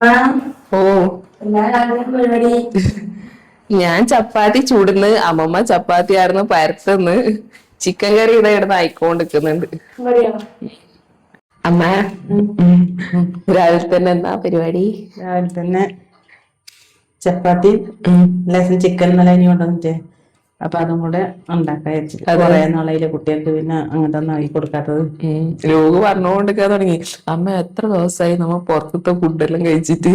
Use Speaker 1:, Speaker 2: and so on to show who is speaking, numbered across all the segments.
Speaker 1: ഓ ഞാൻ ചപ്പാത്തി ചൂടുന്ന് അമ്മമ്മ ചപ്പാത്തി ആയിരുന്നു പരത്തുന്ന് ചിക്കൻ കറി ഇവിടെ കിടന്ന് ആയിക്കൊണ്ടിരിക്കുന്നുണ്ട്. അമ്മ രാവിലെ തന്നെ എന്താ പരിപാടി?
Speaker 2: രാവിലെ തന്നെ ചപ്പാത്തി ലേശം ചിക്കൻ ഇന്നലെ ഇനി കൊണ്ടുവന്നിട്ടേ അപ്പൊ അതും കൂടെ ഉണ്ടാക്കാൻ വെച്ചിട്ട് കുറെ നാളെ കുട്ടികൾക്ക് പിന്നെ അങ്ങനത്തെ ഒന്നും ആക്കി കൊടുക്കാത്തത്.
Speaker 1: ലോക പറഞ്ഞുകൊണ്ടിരിക്കാൻ തുടങ്ങി, അമ്മ എത്ര ദിവസമായി നമ്മ പുറത്തത്തെ ഫുഡെല്ലാം കഴിച്ചിട്ട്.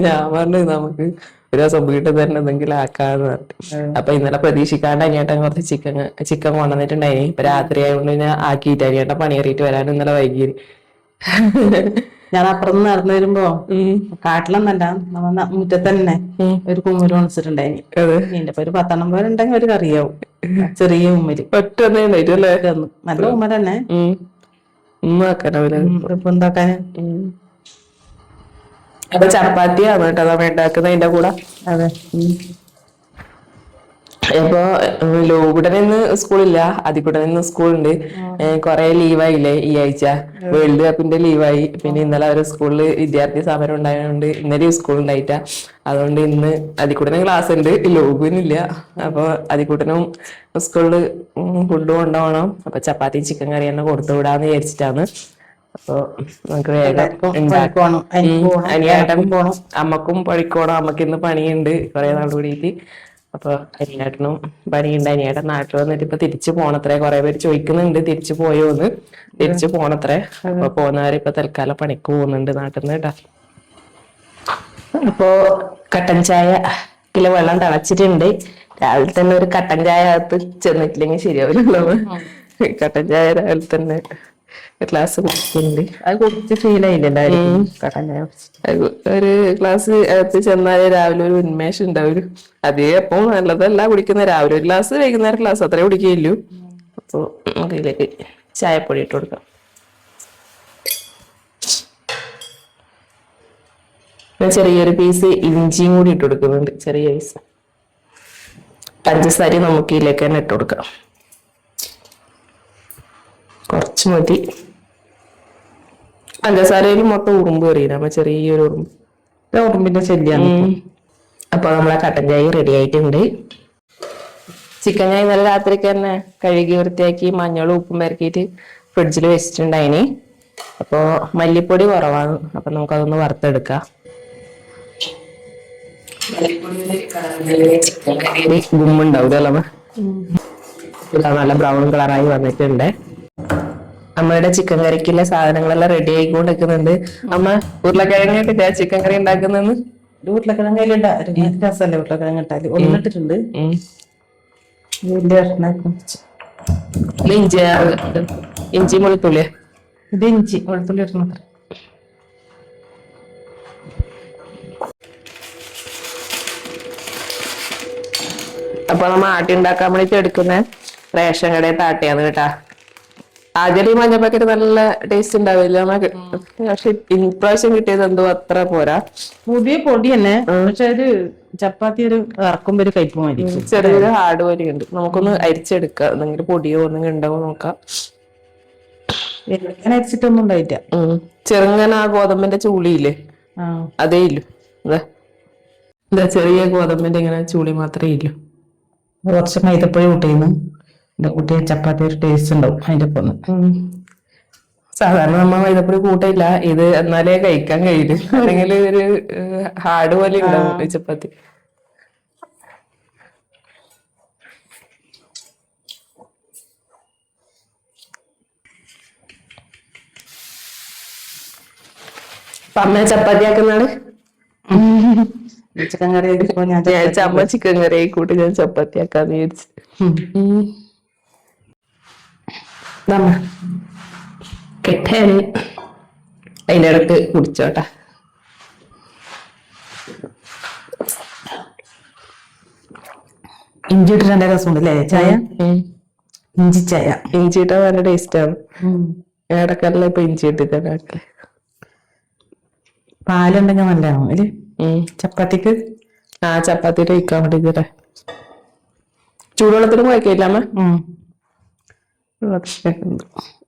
Speaker 1: ഞാൻ പറഞ്ഞു നമുക്ക് ഒരു ദിവസം വീട്ടിൽ തന്നെ എന്തെങ്കിലും ആക്കാന്ന് പറഞ്ഞു. അപ്പൊ ഇന്നലെ പ്രതീക്ഷിക്കാണ്ട് അനിയേട്ടൻ കുറച്ച് ചിക്കൻ കൊണ്ടുവന്നിട്ടുണ്ടായി. ഇപ്പൊ രാത്രി ആയതുകൊണ്ട് ഞാൻ ആക്കിയിട്ട് അനിയേട്ടൻ പണിയേറിയിട്ട് വരാൻ ഇന്നലെ വൈകി.
Speaker 2: ഞാൻ അപ്പുറത്ത് നടന്നു വരുമ്പോ കാട്ടിലൊന്നല്ല നമ്മ മുറ്റത്ത് തന്നെ ഒരു കുമ്മൂര് ഉണച്ചിട്ടുണ്ടായി. ഇതിന്റെ ഒരു 10 പോലെ ഉണ്ടെങ്കിൽ ഒരു കറിയാവും. ചെറിയ ഉമ്മര്
Speaker 1: ഒറ്റ
Speaker 2: നല്ല ഉമ്മ തന്നെ ഇപ്പൊ എന്താക്കാന്.
Speaker 1: അപ്പൊ ചപ്പാത്തിയാണ് കേട്ടോ നമ്മ ഉണ്ടാക്കുന്നതിന്റെ കൂടെ.
Speaker 2: അതെ.
Speaker 1: ഇപ്പൊ ലോകൂടെ നിന്ന് സ്കൂളില്ല, അതികൂടെ നിന്ന് സ്കൂളുണ്ട്. കൊറേ ലീവായില്ലേ ഈ ആഴ്ച, വേൾഡ് കപ്പിന്റെ ലീവായി. പിന്നെ ഇന്നലെ അവര് സ്കൂളില് വിദ്യാർത്ഥി സമരം ഉണ്ടായതുകൊണ്ട് ഇന്നലെയും സ്കൂൾ ഉണ്ടായിട്ടാ. അതുകൊണ്ട് ഇന്ന് അതികൂടനും ക്ലാസ് ഉണ്ട്, ലോകുവിനില്ല. അപ്പൊ അതികൂടനും സ്കൂളില് ഫുഡ് കൊണ്ടുപോകണം. അപ്പൊ ചപ്പാത്തി ചിക്കൻ കറി തന്നെ കൊടുത്തു വിടാന്ന് വിചാരിച്ചിട്ടാണ്. അപ്പൊ നമുക്ക് വേഗം ഉണ്ടാക്കാം. അമ്മക്കും പണിക്കോണം. അമ്മക്ക് ഇന്ന് പണിയുണ്ട് കുറെ നാൾ കൂടിയിട്ട്. അപ്പൊ അനിയേട്ടനും പണിയുണ്ട്. അനിയേട്ടൻ നാട്ടിൽ വന്നിട്ട് ഇപ്പൊ തിരിച്ചു പോണത്രേ. കുറെ പേര് ചോദിക്കുന്നുണ്ട് തിരിച്ചു പോയോന്ന്. തിരിച്ചു പോണത്രേ. അപ്പൊ പോകുന്നവര് ഇപ്പൊ തൽക്കാലം പണിക്ക് പോകുന്നുണ്ട് നാട്ടിൽ നിന്ന് കേട്ടാ. അപ്പോ കട്ടൻ ചായ കിലോ വെള്ളം തിളച്ചിട്ടുണ്ട്. രാവിലെ തന്നെ ഒരു കട്ടൻ ചായ അകത്ത് ചെന്നിട്ടില്ലെങ്കിൽ ശരിയാവില്ലല്ലോ. കട്ടൻ ചായ രാവിലെ തന്നെ ഗ്ലാസ് കുടിക്കുന്നുണ്ട്.
Speaker 2: അത് കുടിച്ച് ശീലയില്ലല്ലോ കട്ടൻ ചായ.
Speaker 1: ഒരു ഗ്ലാസ് അകത്ത് ചെന്നാലേ രാവിലെ ഒരു ഉന്മേഷം ഉണ്ടാവും. അതേ അപ്പം നല്ലതല്ല കുടിക്കുന്ന. രാവിലെ ഒരു ഗ്ലാസ്, വൈകുന്നേരം ഗ്ലാസ് അത്രേ കുടിക്കുകയുള്ളൂ. അപ്പൊ അതിലേക്ക് ചായപ്പൊടി ഇട്ട് കൊടുക്കാം. ചെറിയൊരു പീസ് ഇഞ്ചിയും കൂടി ഇട്ട് കൊടുക്കുന്നുണ്ട്, ചെറിയ പീസ്. പഞ്ചസാര നമുക്ക് ഇതിലേക്ക് തന്നെ ഇട്ട് കൊടുക്കാം, കുറച്ച് മതി. പഞ്ചസാരയിൽ മൊത്തം ഉറുമ്പ് കയറിയില്ല, അപ്പൊ ചെറിയൊരു
Speaker 2: ഉറുമ്പിന്റെ ശല്യാണ്.
Speaker 1: അപ്പൊ നമ്മളെ കട്ടൻ ചായ റെഡി ആയിട്ടുണ്ട്. ചിക്കൻ ഞാൻ ഇന്നലെ രാത്രിക്ക് തന്നെ കഴുകി വൃത്തിയാക്കി മഞ്ഞളും ഉപ്പും പെരക്കിയിട്ട് ഫ്രിഡ്ജിൽ വെച്ചിട്ടുണ്ടായിന്. അപ്പൊ മല്ലിപ്പൊടി കുറവാണ്, അപ്പൊ നമുക്കതൊന്ന് വറുത്തെടുക്കാം. ചിക്കൻ കറിയിൽ ഗുമ്മുണ്ടാവില്ല, നല്ല ബ്രൗൺ കളറായി വന്നിട്ടുണ്ട്. അമ്മയുടെ ചിക്കൻ കറിക്കുള്ള സാധനങ്ങളെല്ലാം റെഡി ആയിക്കൊണ്ടിരിക്കുന്നുണ്ട്. അമ്മ ഉരുളക്കിഴങ്ങിട്ട് ചിക്കൻ കറി ഉണ്ടാക്കുന്നെന്ന്.
Speaker 2: ഉരുളക്കിഴങ്ങയിലുണ്ട് രസമല്ലേ ഉരുളക്കിഴങ്ങ് ഇട്ടാല്. ഒന്നിട്ടിട്ടുണ്ട്.
Speaker 1: ഇഞ്ചി വെളുത്തുള്ളി,
Speaker 2: ഇത് ഇഞ്ചി വെളുത്തുള്ളി ഇടണം.
Speaker 1: അപ്പൊ നമ്മ ആട്ടി ഉണ്ടാക്കാൻ വേണ്ടിട്ട് എടുക്കുന്ന റേഷൻ കടയിൽ ആട്ടിയാണ് കേട്ടാ. ആദ്യം ഈ മഞ്ഞ പാക്കറ്റ് നല്ല ടേസ്റ്റ് ഉണ്ടാവില്ല, പക്ഷെ ഇപ്രാവശ്യം കിട്ടിയത് എന്തോ അത്ര പോരാ.
Speaker 2: പുതിയ പൊടി തന്നെ, പക്ഷെ ഒരു ചപ്പാത്തി ഒരു ഇറക്കുമ്പോ ഒരു കയ്പ് മതി.
Speaker 1: ചെറിയൊരു ഹാർഡ് പോലെയുണ്ട്. നമുക്കൊന്ന് അരിച്ചെടുക്കാം, എന്തെങ്കിലും പൊടിയോ ഒന്നും ഉണ്ടാവോ നോക്കാം.
Speaker 2: അരിച്ചിട്ടൊന്നും ഉണ്ടായില്ല.
Speaker 1: ചെറുങ്ങനെ ആ ഗോതമ്പിന്റെ ചൂളിയില്ലേ, അതേ ഇല്ലു. എന്താ ചെറിയ ഗോതമ്പിന്റെ ഇങ്ങനെ ചൂളി മാത്രമേ ഇല്ലു.
Speaker 2: കുറച്ച് മൈദപ്പൊടി കൂട്ടിന്ന് കുട്ടിയെ ചപ്പാത്തി ഒരു ടേസ്റ്റ് ഉണ്ടാവും അതിന്റെ ഒപ്പം.
Speaker 1: സാധാരണ നമ്മ മൈദപ്പൊടി കൂട്ടില്ല, ഇത് എന്നാലേ കഴിക്കാൻ കഴിയില്ല, അല്ലെങ്കിൽ ഒരു ഹാർഡ് പോലെ ഉണ്ടാവും ചപ്പാത്തി. അമ്മ ചപ്പാത്തി ആക്കുന്നാണ്.
Speaker 2: ചിക്കൻ കറി
Speaker 1: അമ്മ ചിക്കൻ കറി ആയിക്കോട്ടെ, ഞാൻ ചപ്പാത്തി ആക്കാന്ന് വിചാരിച്ചു. കെട്ടാന് അതിന്റെ അടുത്ത് കുടിച്ചോട്ടാ.
Speaker 2: ഇഞ്ചി ഇട്ടിട്ട് നല്ല രസമുണ്ടല്ലേ ചായ. ഇഞ്ചി ചായ,
Speaker 1: ഇഞ്ചി ഇട്ടാ നല്ല ടേസ്റ്റ് ആണ്. ഇടക്കല്ല ഇപ്പൊ ഇഞ്ചി ഇട്ടിട്ട്
Speaker 2: പാലുണ്ടെങ്കിൽ നല്ലതാണോ അല്ലേ ചപ്പാത്തിക്ക്?
Speaker 1: ചപ്പാത്തിട്ട് വയ്ക്കാൻ വേണ്ടിട്ട് ചൂടുവെള്ളത്തിന് കുഴക്കില്ല അമ്മ.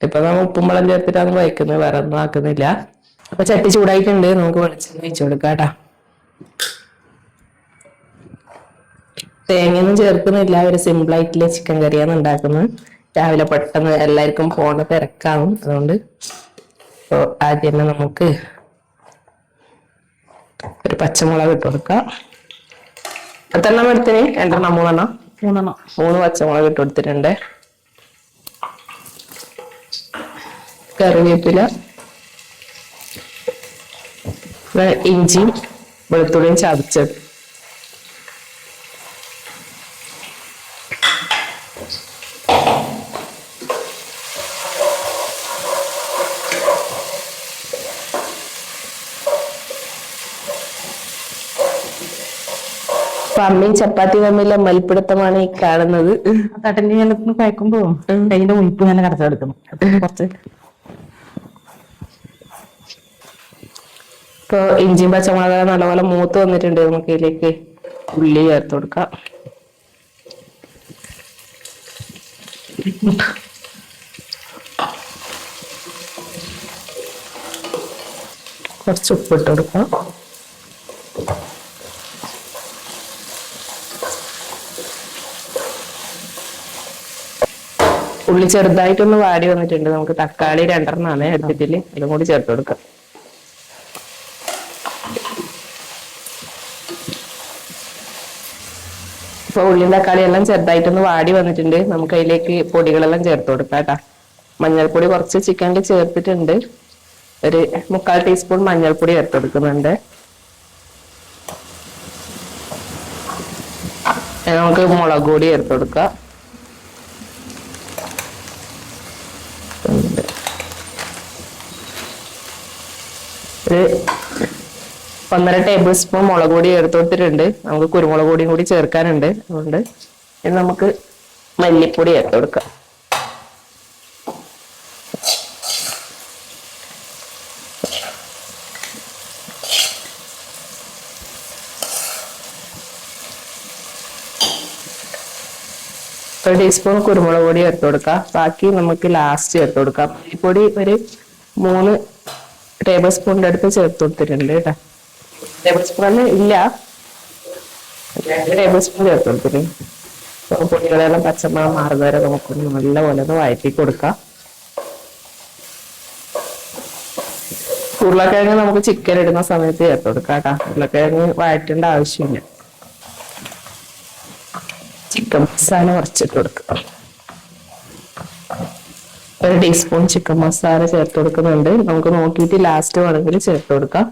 Speaker 1: ഇപ്പൊ നമ്മ ഉപ്പും വെള്ളം ചേർത്തിട്ടാണ് വയ്ക്കുന്നത്, വേറെ ഒന്നും ആക്കുന്നില്ല. അപ്പൊ ചട്ടി ചൂടായിട്ടുണ്ട്, നമുക്ക് വെളിച്ചെണ്ണ ഒഴിച്ചു കൊടുക്കാം കേട്ടാ. തേങ്ങയൊന്നും ചേർക്കുന്നില്ല, ഒരു സിമ്പിൾ ആയിട്ടുള്ള ചിക്കൻ കറിയാണ് ഉണ്ടാക്കുന്നത്. രാവിലെ പെട്ടെന്ന് എല്ലാവർക്കും പോണ തിരക്കാവും, അതുകൊണ്ട് ഇപ്പൊ ആദ്യം തന്നെ നമുക്ക് ഒരു പച്ചമുളക് ഇട്ട് കൊടുക്കാം. എത്രണ്ണം എടുത്തിന്? 2 3 3 പച്ചമുളക് ഇട്ട് കൊടുത്തിട്ടുണ്ട്. കറിവേപ്പില, ഇഞ്ചിയും വെളുത്തുള്ളിയും ചതച്ചത്, അമ്മയും ചപ്പാത്തി തമ്മിലെ മൽപ്പിടുത്തമാണ് ഈ കാണുന്നത്.
Speaker 2: തട്ടിന്റെ ഞങ്ങൾക്ക് കഴിക്കുമ്പോ കയ്യിന്റെ ഉയിപ്പ് ഇങ്ങനെ കടച്ചെടുക്കണം കുറച്ച്.
Speaker 1: ഇപ്പൊ ഇഞ്ചിയും പച്ചമുളക് നല്ലപോലെ മൂത്ത് വന്നിട്ടുണ്ട്, നമുക്ക് ഇതിലേക്ക് ഉള്ളി ചേർത്ത് കൊടുക്കാം. കുറച്ച് ഉപ്പിട്ട് കൊടുക്കാം. ഉള്ളി ചെറുതായിട്ടൊന്ന് വാടി വന്നിട്ടുണ്ട്, നമുക്ക് തക്കാളി 2 എടുത്തിട്ടില്ല, അതും കൂടി ചേർത്ത് കൊടുക്കാം. ഇപ്പൊ ഉള്ളിയും തക്കാളി എല്ലാം ചെറുതായിട്ടൊന്ന് വാടി വന്നിട്ടുണ്ട്, നമുക്ക് അതിലേക്ക് പൊടികളെല്ലാം ചേർത്ത് കൊടുക്കാം കേട്ടാ. മഞ്ഞൾപ്പൊടി കുറച്ച് ചിക്കനിൽ ചേർത്തിട്ടുണ്ട്, ഒരു 3/4 ടീസ്പൂൺ മഞ്ഞൾപ്പൊടി ചേർത്ത് കൊടുക്കുന്നുണ്ട്. നമുക്ക് മുളക് പൊടി ചേർത്ത് കൊടുക്കാം. ഒരു 1.5 ടേബിൾ സ്പൂൺ മുളക് പൊടി ചേർത്ത് കൊടുത്തിട്ടുണ്ട്, നമുക്ക് കുരുമുളക് പൊടിയും കൂടി ചേർക്കാനുണ്ട്, അതുകൊണ്ട് ഇനി നമുക്ക് മല്ലിപ്പൊടി ചേർത്ത് കൊടുക്കാം. ഒരു ടീസ്പൂൺ കുരുമുളക് പൊടി ചേർത്ത് കൊടുക്കാം, ബാക്കി നമുക്ക് ലാസ്റ്റ് ചേർത്ത് കൊടുക്കാം. മല്ലിപ്പൊടി ഒരു 3 ടേബിൾ സ്പൂണിന്റെ അടുത്ത് ചേർത്ത് കൊടുത്തിട്ടുണ്ട് കേട്ടോ. ടേബിൾ സ്പൂൺ ഇല്ല, 2 ടേബിൾ സ്പൂൺ ചേർത്ത് കൊടുത്തിട്ടുണ്ട്. പൊടികളെല്ലാം പച്ചമണം മാറുന്ന വരെ നമുക്ക് നല്ലപോലെ ഒന്ന് വഴറ്റി കൊടുക്കാം. ഉരുളക്കിഴങ്ങ് നമുക്ക് ചിക്കൻ ഇടുന്ന സമയത്ത് ചേർത്ത് കൊടുക്കാം കേട്ടോ. ഉരുളക്കിഴങ്ങ് വഴറ്റേണ്ട ആവശ്യമില്ല. ചിക്കൻ മസാല കുറച്ചിട്ട് കൊടുക്കുക. 1 ടീസ്പൂൺ ചിക്കൻ മസാല ചേർത്ത് കൊടുക്കുന്നുണ്ട്, നമുക്ക് നോക്കിയിട്ട് ലാസ്റ്റ് വേണമെങ്കിൽ ചേർത്ത് കൊടുക്കാം.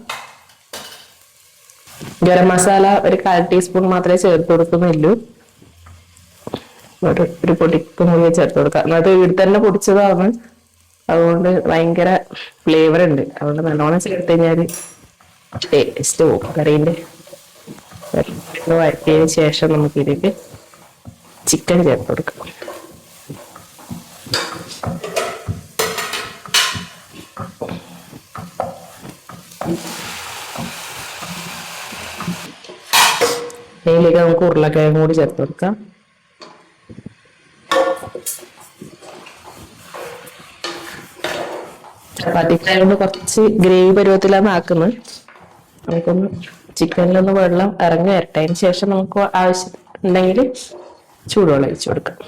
Speaker 1: ഗരം മസാല ഒരു 1/4 ടീസ്പൂൺ മാത്രമേ ചേർത്ത് കൊടുക്കുന്നുള്ളൂ, ഒരു പൊടിക്കും കൂടി ചേർത്ത് കൊടുക്കാം. അത് ഇവിടെ തന്നെ പൊടിച്ചതാണ്, അതുകൊണ്ട് ഭയങ്കര ഫ്ലേവർ ഉണ്ട്, അതുകൊണ്ട് നല്ലോണം ചേർത്ത് കഴിഞ്ഞാൽ ടേസ്റ്റ് പോകും കറീന്റെ. വഴറ്റിയതിന് ശേഷം നമുക്ക് ഇതിലേക്ക് ചിക്കൻ ചേർത്ത് കൊടുക്കാം. അതിലേക്ക് നമുക്ക് ഉരുളക്കിഴങ്ങ് കൂടി ചേർത്ത് കൊടുക്കാം. ചപ്പാത്തിക്കായോണ്ട് കുറച്ച് ഗ്രേവി പരുവത്തിലാണ് ആക്കുന്നത്, നമുക്കൊന്ന് ചിക്കനിലൊന്ന് വെള്ളം ഇറങ്ങി വരട്ടെ. അതിന് ശേഷം നമുക്ക് ആവശ്യം ഉണ്ടെങ്കിൽ ചൂടുവെള്ളം ഒഴിച്ചു കൊടുക്കാം.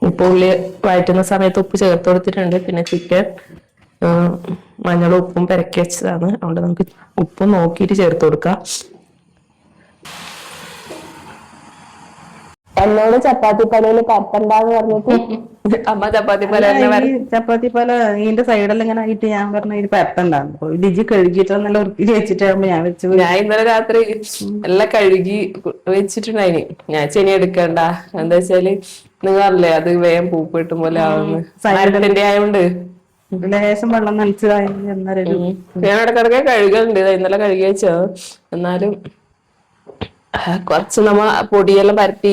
Speaker 1: ഉപ്പ് ഉള്ളി വഴറ്റുന്ന സമയത്ത് ഉപ്പ് ചേർത്ത് കൊടുത്തിട്ടുണ്ട്, പിന്നെ ചിക്കൻ മഞ്ഞളും ഉപ്പും പെരക്കി വെച്ചതാണ്, അതുകൊണ്ട് നമുക്ക് ഉപ്പ് നോക്കിയിട്ട് ചേർത്ത് കൊടുക്കാം. എന്നോട് ചപ്പാത്തി പലയില് പരത്തണ്ടാന്ന് പറഞ്ഞിട്ട് അമ്മ ചപ്പാത്തി പല
Speaker 2: ചപ്പാത്തി പല ഇതിന്റെ സൈഡെല്ലാം ഇങ്ങനെ ആയിട്ട് ഞാൻ പറഞ്ഞ ഇത് പരത്തണ്ടാന്ന് ഡിജി കഴുകിയിട്ട് നല്ല വൃത്തി വെച്ചിട്ടാകുമ്പോ ഞാൻ വെച്ചു.
Speaker 1: ഞാൻ ഇന്നലെ രാത്രി എല്ലാം കഴുകി വെച്ചിട്ടുണ്ടായിന്. ഞാൻ ചെനി എടുക്കണ്ട, എന്താ വെച്ചാല് നിങ്ങൾ അറിയില്ലേ അത് വേഗം പൂപ്പ് കിട്ടും പോലെ ആവുന്നു, സൈഡിന്റെ ആയോണ്ട്
Speaker 2: ലേശം വെള്ളം നനച്ച്
Speaker 1: ഞാൻ ഇടക്കിടക്ക് കഴുകലുണ്ട്, ഇന്നലെ കഴുകി വെച്ചോ. എന്നാലും കുറച്ച് നമ്മ പൊടിയെല്ലാം പരത്തി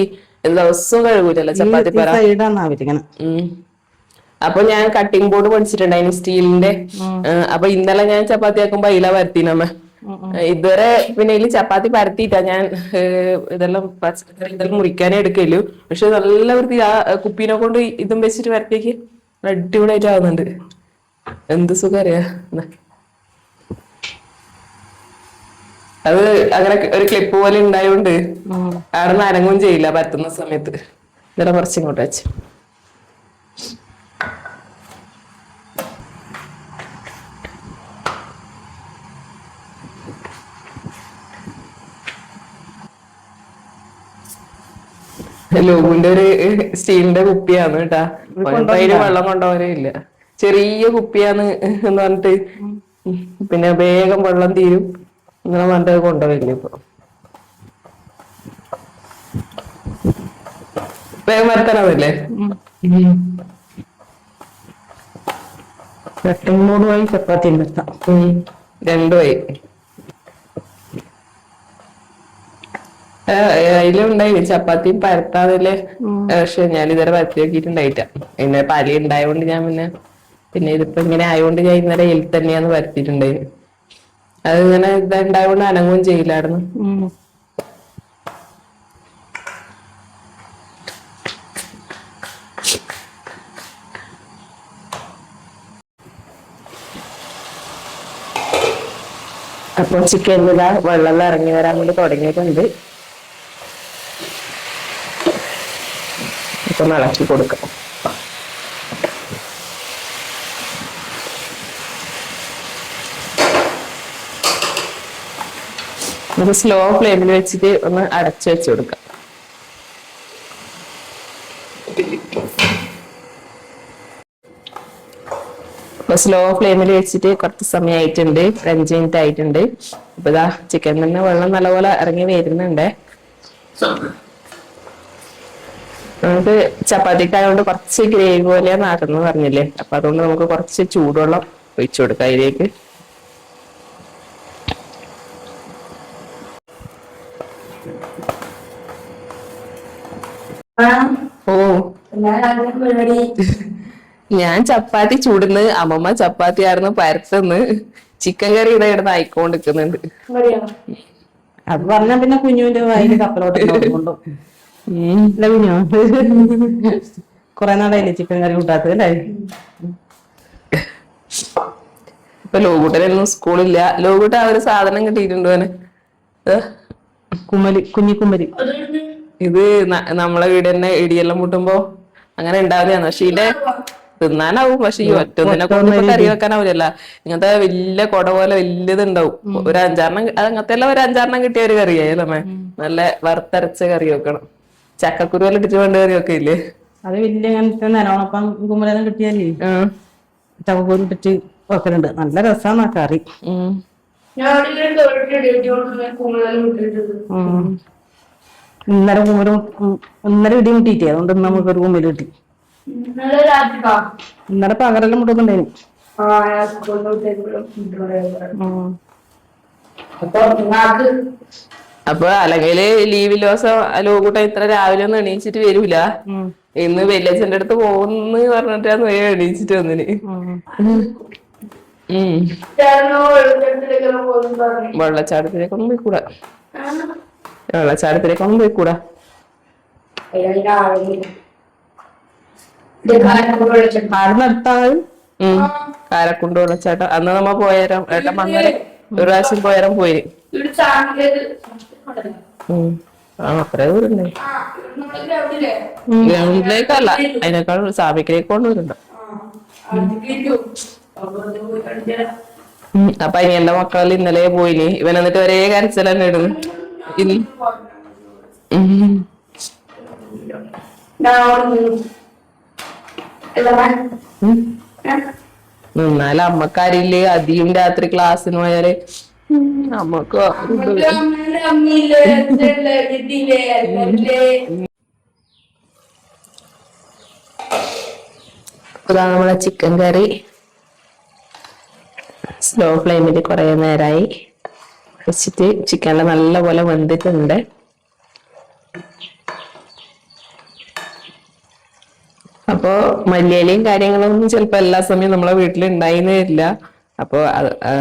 Speaker 1: ദിവസവും കഴുകൂലല്ലോ ചപ്പാത്തി പര. അപ്പൊ ഞാൻ കട്ടിംഗ് ബോർഡ് പഠിച്ചിട്ടുണ്ടായിന് സ്റ്റീലിന്റെ. അപ്പൊ ഇന്നലെ ഞാൻ ചപ്പാത്തി ആക്കുമ്പോ അതില പരത്തിനമ്മ. ഇതുവരെ പിന്നെ ഇതിൽ ചപ്പാത്തി പരത്തിയിട്ടാ ഞാൻ ഇതെല്ലാം പച്ചക്കറി ഇതെല്ലാം മുറിക്കാനേ എടുക്കല്ലു. പക്ഷെ നല്ല വൃത്തി ആ കുപ്പീനെ കൊണ്ട് ഇതും വെച്ചിട്ട് പരത്തിയേക്ക് അടിപൊളിയായിട്ട് ആവുന്നുണ്ട്. എന്ത് സുഖം അറിയാ. അത് അങ്ങനെ ഒരു ക്ലിപ്പ് പോലെ ഉണ്ടായോണ്ട് അവിടെ നിന്ന് അനങ്ങും ചെയ്യില്ല പറ്റുന്ന സമയത്ത്. ഇന്നലെ കുറച്ചിങ്ങോട്ട് വെച്ച് ലോകുവിന്റെ ഒരു സ്റ്റീലിന്റെ കുപ്പിയാണ് കേട്ടാ. അതിന് വെള്ളം കൊണ്ടുപോകാനേ ഇല്ല. ചെറിയ കുപ്പിയാന്ന് എന്ന് പറഞ്ഞിട്ട് പിന്നെ വേഗം വെള്ളം തീരും ഇങ്ങനെ പറഞ്ഞിട്ട് കൊണ്ടുപോയില്ല. ഇപ്പൊ വേഗം വരത്താനാവില്ലേ?
Speaker 2: 8-3 ചപ്പാത്തി ഉണ്ടാക്കാം.
Speaker 1: 2 അതിലുണ്ടായി ചപ്പാത്തിയും പരത്താതില്ലേ. പക്ഷെ ഞാൻ ഇതുവരെ പരത്തി നോക്കിയിട്ടുണ്ടായിട്ട. പിന്നെ പലി ഉണ്ടായോണ്ട് ഞാൻ പിന്നെ ഇതിപ്പോ ഇങ്ങനെ ആയതുകൊണ്ട് ഞാൻ ഇന്നലെ എലി തന്നെയാന്ന് പരത്തിയിട്ടുണ്ടായി. അത് ഇങ്ങനെ ഇതുണ്ടായോണ്ട് അനങ്ങും ചെയ്യില്ലായിരുന്നു. അപ്പൊ ചിക്കൻ വെള്ളം ഇറങ്ങി വരാൻ വേണ്ടി തുടങ്ങിയിട്ടുണ്ട്. ഇപ്പൊ ഇളക്കി കൊടുക്കാം. നമുക്ക് സ്ലോ ഫ്ലെയിമിൽ വെച്ചിട്ട് ഒന്ന് അടച്ചു വെച്ച് കൊടുക്കാം. അപ്പൊ സ്ലോ ഫ്ലെയിമിൽ വെച്ചിട്ട് കുറച്ച് സമയമായിട്ടുണ്ട്. 5 മിനിറ്റ് ആയിട്ടുണ്ട്. അപ്പൊ ഇതാ ചിക്കൻ തന്നെ വെള്ളം നല്ലപോലെ ഇറങ്ങി വരുന്നുണ്ട്. നമുക്ക് ചപ്പാത്തിക്കായതുകൊണ്ട് കുറച്ച് ഗ്രേവി പോലെയാണ് ആക്കുന്നത് പറഞ്ഞില്ലേ. അപ്പൊ അതുകൊണ്ട് നമുക്ക് കുറച്ച് ചൂടുവെള്ളം ഒഴിച്ചു കൊടുക്കാം അതിലേക്ക്. ഓ ഞാൻ ചപ്പാത്തി ചൂടുന്ന്, അമ്മമ്മ ചപ്പാത്തി ആയിരുന്നു പരത്തുന്ന്, ചിക്കൻ കറി ഇവിടെ ഇടുന്ന് ആയിക്കൊണ്ടിരിക്കുന്നുണ്ട്.
Speaker 2: അത് പറഞ്ഞാ പിന്നെ കുഞ്ഞുവിന്റെ വായില് കപ്പലോട്ട് കൊണ്ടു. കുഞ്ഞു കൊറേ നാളായില്ലേ ചിക്കൻ കറി കൂട്ടാത്തത് അല്ലേ?
Speaker 1: ഇപ്പൊ ലോകൂട്ടനൊന്നും സ്കൂളില്ല. ലോകൂട്ട ആ ഒരു സാധനം കിട്ടിയിട്ടുണ്ടോ?
Speaker 2: കുമ്മലി, കുഞ്ഞിക്കുമ്മലി.
Speaker 1: ഇത് നമ്മളെ വീട് തന്നെ ഇടിയെല്ലാം മുട്ടുമ്പോ അങ്ങനെ ഉണ്ടാവുന്നതാണ്. പക്ഷെ ഇതിന്റെ തിന്നാനാവും. പക്ഷെ ഈ ഒറ്റൊന്നിനെ കൊണ്ട് ഇപ്പൊ കറി വെക്കാനാവില്ല. ഇങ്ങനത്തെ വലിയ കൊട പോലെ വലിയതുണ്ടാവും. ഒരു 5-6 അങ്ങനത്തെ എല്ലാം ഒരു 5-6 കിട്ടിയ ഒരു കറിയായല്ലേ. നല്ല വറുത്തരച്ച കറി വെക്കണം. ചക്കക്കുരുവെല്ലാം ഇട്ടിട്ട് വേണ്ട കറി ഒക്കെ ഇല്ലേ?
Speaker 2: അത് വലിയ അങ്ങനത്തെ നല്ലോണപ്പം കുമ്മലെല്ലാം കിട്ടിയാലേ ചക്കക്കുരു ഇട്ടിട്ട് വെക്കലുണ്ട്. നല്ല രസമാണ് ആ കറി. ഇന്നലെ ഇടി മുട്ടിട്ടേ അതുകൊണ്ട് നമുക്കൊരു കുമ്മല് കിട്ടി. ഇന്നലെ പകരെല്ലാം മുട്ടുന്നുണ്ടായിരുന്നു.
Speaker 1: അപ്പൊ അല്ലെങ്കിൽ ലീവ് ദിവസം ലോകൂട്ട ഇത്ര രാവിലെ ഒന്നും എണീച്ചിട്ട് വരൂല. ഇന്ന് വല്യച്ഛന്റെ അടുത്ത് പോകുന്നു പറഞ്ഞിട്ടാണ് എണീച്ചിട്ട് വന്നിന്. വെള്ളച്ചാട്ടത്തിലേക്കൊന്നും പോയിക്കൂടാ. വെള്ളച്ചാട്ടത്തിലേക്കൊന്നും പോയിക്കൂടാ. കാരക്കുണ്ട് വെള്ളച്ചാട്ടം. അന്ന് നമ്മ പോയാരം ഏട്ടൻ വന്നേരം ഒരു പ്രാവശ്യം പോയാരം പോയി. അത്രേ ദൂരണ്ടേ? ഗ്രൗണ്ടിലേക്കല്ല, അതിനേക്കാൾ സാമിക്കിലേക്ക് കൊണ്ടുവരുന്നുണ്ട്. അപ്പൊ ഇനി എന്റെ മക്കളിൽ ഇന്നലെ പോയിനി. ഇവൻ എന്നിട്ട് ഒരേ കരച്ചിൽ തന്നെ ഇടുന്നു. എന്നാലും അമ്മക്കാരില്ലേ അധികം രാത്രി ക്ലാസ്സിന് പോയാല് നമ്മക്ക് നമ്മളെ ചിക്കൻ കറി സ്ലോ ഫ്ലെയിമിൽ കുറെ നേരമായി വെച്ചിട്ട് ചിക്കനെല്ലാം നല്ലപോലെ വെന്തിട്ടുണ്ട്. അപ്പോ മല്ലിയിലയും കാര്യങ്ങളൊന്നും ചിലപ്പോ എല്ലാ സമയവും നമ്മളെ വീട്ടിൽ ഉണ്ടായിരുന്നില്ല. അപ്പൊ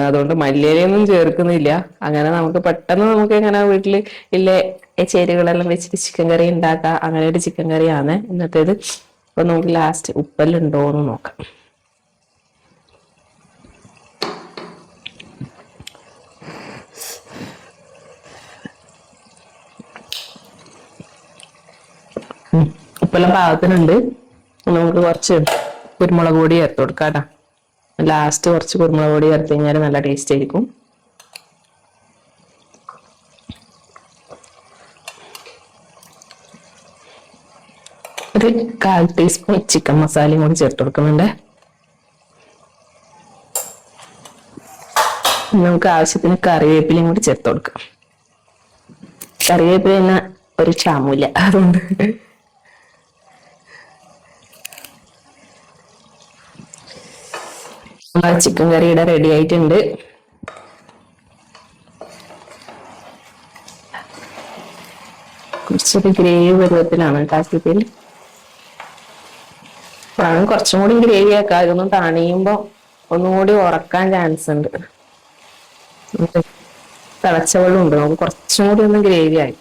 Speaker 1: അതുകൊണ്ട് മല്ലിയിലയൊന്നും ചേർക്കുന്നില്ല. അങ്ങനെ നമുക്ക് പെട്ടെന്ന് നമുക്ക് ഇങ്ങനെ വീട്ടില് ഇല്ലേ ചേരുവകളെല്ലാം വെച്ചിട്ട് ചിക്കൻ കറി ഉണ്ടാക്കാം. അങ്ങനെ ഒരു ചിക്കൻ കറിയാണ് ഇന്നത്തേത്. അപ്പൊ നമുക്ക് ലാസ്റ്റ് ഉപ്പെല്ലാം ഉണ്ടോന്ന് നോക്കാം. ഉപ്പെല്ലാം പാകത്തിനുണ്ട്. നമുക്ക് കുറച്ച് കുരുമുളക് പൊടി ചേർത്ത് കൊടുക്കാം കേട്ടോ. ലാസ്റ്റ് കുറച്ച് കുരുമുളക് പൊടി ചേർത്ത് കഴിഞ്ഞാൽ നല്ല ടേസ്റ്റ് ആയിരിക്കും. ഒരു 1/4 ടീസ്പൂൺ ചിക്കൻ മസാലയും കൂടി ചേർത്ത് കൊടുക്കുന്നുണ്ട്. നമുക്ക് ആവശ്യത്തിന് കറിവേപ്പിലയും കൂടി ചേർത്ത് കൊടുക്കാം. കറിവേപ്പില തന്നെ ഒരു ക്ഷാമൂല, അതുകൊണ്ട് ചിക്കൻ കറിയുടെ റെഡി ആയിട്ടുണ്ട്. കുറച്ചൊരു ഗ്രേവി പരുവത്തിലാണ് കാക്കിപ്പിൽ. കുറച്ചും കൂടി ഗ്രേവി ആക്കാം. ഇതൊന്നും തണിയുമ്പോ ഒന്നുകൂടി ഉറക്കാൻ ചാൻസ് ഉണ്ട്. തിളച്ച വെള്ളം ഉണ്ട്, നമുക്ക് കുറച്ചും കൂടി ഒന്ന് ഗ്രേവി ആയി.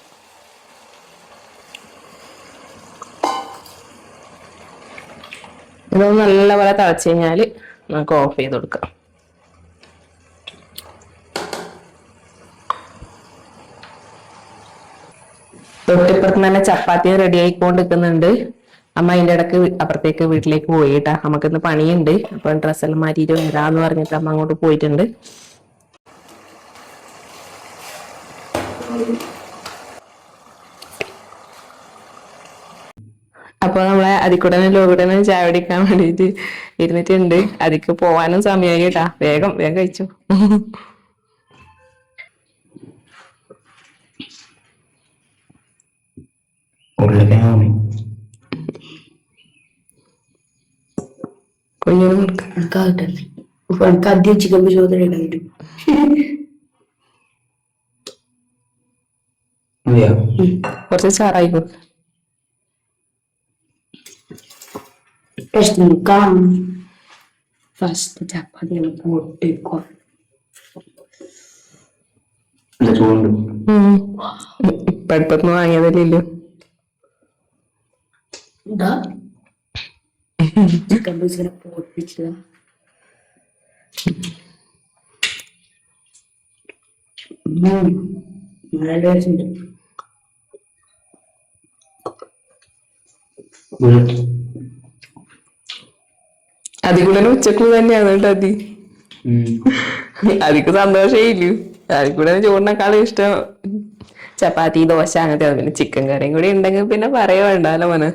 Speaker 1: ഇതൊന്ന് നല്ലപോലെ തിളച്ച് കഴിഞ്ഞാല് നമുക്ക് ഓഫ് ചെയ്ത് കൊടുക്കാം. തൊട്ടിപ്പുറത്ത് തന്നെ ചപ്പാത്തി റെഡി ആയിക്കൊണ്ടിരിക്കുന്നുണ്ട്. അമ്മ അതിന്റെ ഇടക്ക് അപ്പുറത്തേക്ക് വീട്ടിലേക്ക് പോയിട്ടാ. നമുക്കിന്ന് പണിയുണ്ട്. അപ്പൊ ഡ്രസ്സെല്ലാം മാറ്റിയിട്ട് വരാന്ന് പറഞ്ഞിട്ട് അമ്മ അങ്ങോട്ട് പോയിട്ടുണ്ട്. അപ്പൊ നമ്മളെ അതിക്കൂടനെ ലോകൂടനെ ചായ പിടിക്കാൻ വേണ്ടിട്ട് ഇരുന്നിട്ടുണ്ട്. അതിക്ക് പോവാനും സമയമായി കേട്ടാ. വേഗം വേഗം കഴിച്ചു.
Speaker 3: ചിക്കൻ പരിശോധന
Speaker 1: കുറച്ച് ചാറായിക്കോ.
Speaker 3: ഫസ്റ്റ് ചപ്പാത്തി പൊട്ടിക്കോ.
Speaker 1: ഇപ്പടുത്തൊന്നും വാങ്ങിയതല്ലോ.
Speaker 3: ചിക്കൻ പീസിനെ പൊട്ടിച്ചതാ. നല്ല ടേസ്റ്റ് ഉണ്ട്.
Speaker 1: അതികൂടെ ഉച്ചക്ക് തന്നെയാണ് കേട്ടോ. അതിക്ക് സന്തോഷേ ഇല്ലു. അതികൂടെ ചോറിനേക്കാളും ഇഷ്ടം ചപ്പാത്തി, ദോശ അങ്ങനത്തെ. പിന്നെ ചിക്കൻ കറിയും കൂടി ഉണ്ടെങ്കിൽ പിന്നെ പറയ വേണ്ടല്ലോ മോനെ.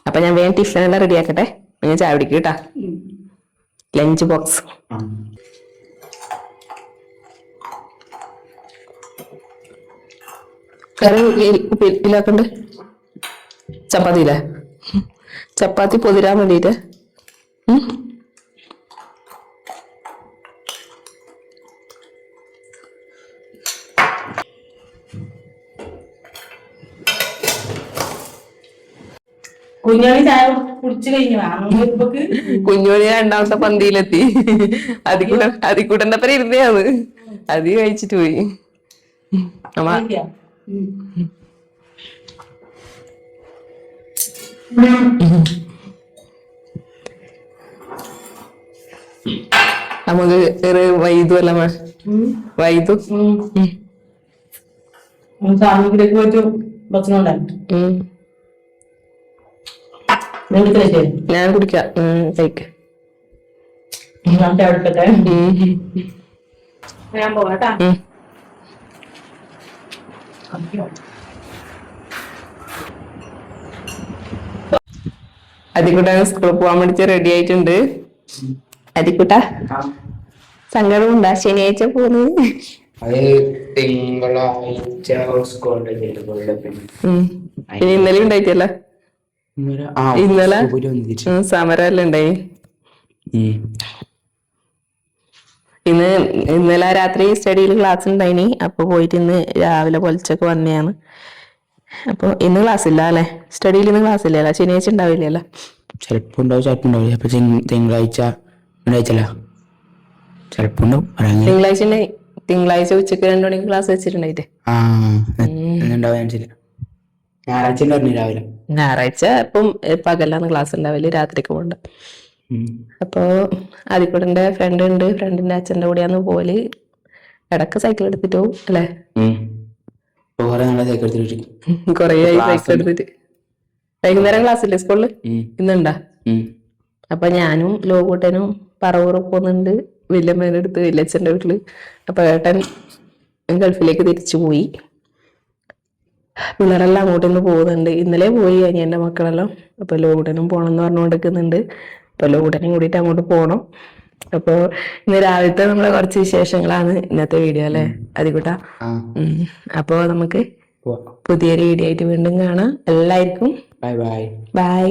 Speaker 1: അപ്പൊ ഞാൻ വേഗം ടിഫിൻ എല്ലാം റെഡി ആക്കട്ടെ. ഞാൻ ചായ പിടിക്കും കേട്ടാ. ലഞ്ച് ബോക്സ് കറി ഉപ്പിലാക്കണ്ട്. ചപ്പാത്തിയില്ലേ? ചപ്പാത്തി പൊതിരാൻ വേണ്ടിട്ട്
Speaker 2: കുഞ്ഞോണി ചായ കുടിച്ചു കഴിഞ്ഞു.
Speaker 1: കുഞ്ഞോണി രണ്ടാമത്തെ പന്തിയിലെത്തി. അതിക്കൂട്ടന്റെ പേര് ഇരുന്നയാണ്. അത് കഴിച്ചിട്ട് പോയി. അമ്മ നമുക്ക് വൈദ്യു അല്ല വൈദ്യു
Speaker 2: സാമൂഹിലേക്ക് പോയിട്ട് ഭക്ഷണം
Speaker 1: ഞാൻ കുടിക്കാം. കഴിക്ക
Speaker 2: ഞാൻ പോകട്ടാ.
Speaker 1: അതിക്കൂട്ട സ്കൂളിൽ പോവാൻ വേണ്ടിട്ട് റെഡി ആയിട്ടുണ്ട്. അതിക്കൂട്ട സങ്കടമുണ്ടാ ശനിയാഴ്ച പോന്ന്? ഇനി ഇന്നലെ ഉണ്ടായിട്ടല്ല, ഇന്നലെ സമരല്ലേ ഉണ്ടായി. ഇന്നലെ രാത്രി സ്റ്റഡിയിൽ ക്ലാസ് ഉണ്ടായിനി. അപ്പൊ പോയിട്ട് ഇന്ന് രാവിലെ പൊലച്ചൊക്കെ വന്നെയാണ്. അപ്പൊ ഇന്ന് ക്ലാസ് ഇല്ല അല്ലെ? സ്റ്റഡിയിൽ ഇന്ന് ക്ലാസ് ഇല്ലല്ലോ? ശനിയാഴ്ച ഉണ്ടാവില്ലല്ലോ?
Speaker 4: ചിലപ്പോ ഉണ്ടാവും, ചിലപ്പോ ഉണ്ടാവില്ല. അപ്പൊ തിങ്കളാഴ്ച ചിലപ്പോ
Speaker 1: തിങ്കളാഴ്ച ഉച്ചക്ക് 2 മണിക്ക് ക്ലാസ് വെച്ചിട്ടുണ്ടായിട്ട്.
Speaker 4: ഞായറാഴ്ച പറഞ്ഞു രാവിലെ.
Speaker 1: ഞായറാഴ്ച ഇപ്പം പകലാണ് ക്ലാസ് ഉണ്ടാവില്ല, രാത്രിക്ക് പോകണ്ട. അപ്പൊ അതിക്കൂടെ ഫ്രണ്ട് ഉണ്ട്, ഫ്രണ്ടിന്റെ അച്ഛന്റെ കൂടെയാന്ന് പോലെ. ഇടക്ക് സൈക്കിൾ എടുത്തിട്ട് പോകും അല്ലെ?
Speaker 4: കുറെ നാളെ സൈക്കിൾ എടുത്തിട്ട്
Speaker 1: കൊറേ ആയി സൈക്കിൾ എടുത്തിട്ട്. വൈകുന്നേരം ക്ലാസ്സില്ലേ സ്കൂളില്? ഇന്നുണ്ടാ? അപ്പൊ ഞാനും ലോകൂട്ടനും പറവൂറ് പോകുന്നുണ്ട് വല്യമ്മേന്റെ അടുത്ത്, വല്യച്ഛന്റെ വീട്ടില്. അപ്പൊ ഏട്ടൻ ഗൾഫിലേക്ക് തിരിച്ചു പോയി. പിള്ളേരെല്ലാം അങ്ങോട്ട് ഇന്ന് പോകുന്നുണ്ട്. ഇന്നലെ പോയി അനിയന്റെ മക്കളെല്ലാം. അപ്പൊ ലോകൂട്ടനും പോണം എന്ന് പറഞ്ഞുകൊണ്ടിരിക്കുന്നുണ്ട്. അപ്പൊ ലോകൂട്ടനും കൂടിയിട്ട് അങ്ങോട്ട് പോണം. അപ്പൊ ഇന്ന് രാവിലത്തെ നമ്മളെ കുറച്ച് വിശേഷങ്ങളാണ് ഇന്നത്തെ വീഡിയോ അല്ലെ അതികൂട്ടാ. അപ്പൊ നമുക്ക് പുതിയൊരു വീഡിയോ ആയിട്ട് വീണ്ടും കാണാം. എല്ലാവർക്കും
Speaker 4: ബൈ ബൈ.
Speaker 1: ബൈ.